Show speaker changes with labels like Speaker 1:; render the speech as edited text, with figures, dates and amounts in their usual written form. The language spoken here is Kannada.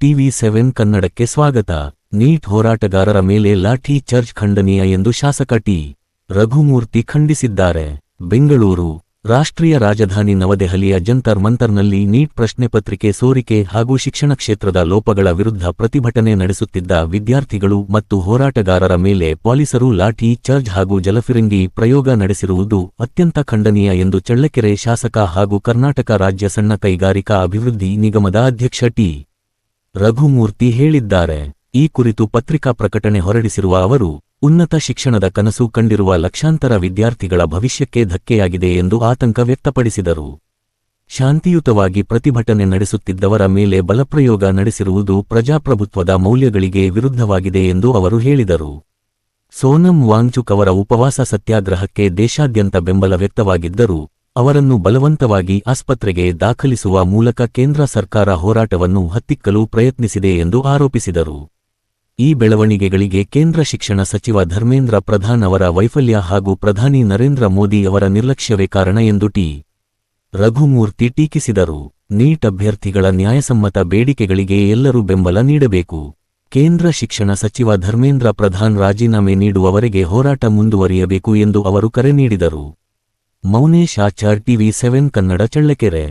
Speaker 1: ಟಿವಿ7 ಕನ್ನಡಕ್ಕೆ ಸ್ವಾಗತ. ನೀಟ್ ಹೋರಾಟಗಾರರ ಮೇಲೆ ಲಾಠಿ ಚಾರ್ಜ್ ಖಂಡನೀಯ ಎಂದು ಶಾಸಕ ಟಿ. ರಘುಮೂರ್ತಿ ಖಂಡಿಸಿದ್ದಾರೆ. ಬೆಂಗಳೂರು ರಾಷ್ಟ್ರೀಯ ರಾಜಧಾನಿ ನವದೆಹಲಿಯ ಜಂತರ್ ಮಂತರ್ನಲ್ಲಿ ನೀಟ್ ಪ್ರಶ್ನೆ ಪತ್ರಿಕೆ ಸೋರಿಕೆ ಹಾಗೂ ಶಿಕ್ಷಣ ಕ್ಷೇತ್ರದ ಲೋಪಗಳ ವಿರುದ್ಧ ಪ್ರತಿಭಟನೆ ನಡೆಸುತ್ತಿದ್ದ ವಿದ್ಯಾರ್ಥಿಗಳು ಮತ್ತು ಹೋರಾಟಗಾರರ ಮೇಲೆ ಪೊಲೀಸರು ಲಾಠಿ ಚಾರ್ಜ್ ಹಾಗೂ ಜಲಫಿರಂಗಿ ಪ್ರಯೋಗ ನಡೆಸಿರುವುದು ಅತ್ಯಂತ ಖಂಡನೀಯ ಎಂದು ಚಳ್ಳಕೆರೆ ಶಾಸಕ ಹಾಗೂ ಕರ್ನಾಟಕ ರಾಜ್ಯ ಸಣ್ಣ ಕೈಗಾರಿಕಾ ಅಭಿವೃದ್ಧಿ ನಿಗಮದ ಅಧ್ಯಕ್ಷ ಟಿ. ರಘುಮೂರ್ತಿ ಹೇಳಿದ್ದಾರೆ. ಈ ಕುರಿತು ಪತ್ರಿಕಾ ಪ್ರಕಟಣೆ ಹೊರಡಿಸಿರುವ ಅವರು, ಉನ್ನತ ಶಿಕ್ಷಣದ ಕನಸು ಕಂಡಿರುವ ಲಕ್ಷಾಂತರ ವಿದ್ಯಾರ್ಥಿಗಳ ಭವಿಷ್ಯಕ್ಕೆ ಧಕ್ಕೆಯಾಗಿದೆ ಎಂದು ಆತಂಕ ವ್ಯಕ್ತಪಡಿಸಿದರು. ಶಾಂತಿಯುತವಾಗಿ ಪ್ರತಿಭಟನೆ ನಡೆಸುತ್ತಿದ್ದವರ ಮೇಲೆ ಬಲಪ್ರಯೋಗ ನಡೆಸಿರುವುದು ಪ್ರಜಾಪ್ರಭುತ್ವದ ಮೌಲ್ಯಗಳಿಗೆ ವಿರುದ್ಧವಾಗಿದೆ ಎಂದು ಅವರು ಹೇಳಿದರು. ಸೋನಂ ವಾಂಗ್ಚುಕ್ ಅವರ ಉಪವಾಸ ಸತ್ಯಾಗ್ರಹಕ್ಕೆ ದೇಶಾದ್ಯಂತ ಬೆಂಬಲ ವ್ಯಕ್ತವಾಗಿದ್ದರೂ, ಅವರನ್ನು ಬಲವಂತವಾಗಿ ಆಸ್ಪತ್ರೆಗೆ ದಾಖಲಿಸುವ ಮೂಲಕ ಕೇಂದ್ರ ಸರ್ಕಾರ ಹೋರಾಟವನ್ನು ಹತ್ತಿಕ್ಕಲು ಪ್ರಯತ್ನಿಸಿದೆ ಎಂದು ಆರೋಪಿಸಿದರು. ಈ ಬೆಳವಣಿಗೆಗಳಿಗೆ ಕೇಂದ್ರ ಶಿಕ್ಷಣ ಸಚಿವ ಧರ್ಮೇಂದ್ರ ಪ್ರಧಾನ್ ಅವರ ವೈಫಲ್ಯ ಹಾಗೂ ಪ್ರಧಾನಿ ನರೇಂದ್ರ ಮೋದಿ ಅವರ ನಿರ್ಲಕ್ಷ್ಯವೇ ಕಾರಣ ಎಂದು ಟಿ. ರಘುಮೂರ್ತಿ ಟೀಕಿಸಿದರು. ನೀಟ್ ಅಭ್ಯರ್ಥಿಗಳ ನ್ಯಾಯಸಮ್ಮತ ಬೇಡಿಕೆಗಳಿಗೆ ಎಲ್ಲರೂ ಬೆಂಬಲ ನೀಡಬೇಕು. ಕೇಂದ್ರ ಶಿಕ್ಷಣ ಸಚಿವ ಧರ್ಮೇಂದ್ರ ಪ್ರಧಾನ್ ರಾಜೀನಾಮೆ ನೀಡುವವರೆಗೆ ಹೋರಾಟ ಮುಂದುವರಿಯಬೇಕು ಎಂದು ಅವರು ಕರೆ ನೀಡಿದರು. ಮೌನೇಶ್ ಆಚಾರ್ ಟಿವಿ7 ಕನ್ನಡ ಚಳ್ಳಕೆರೆ.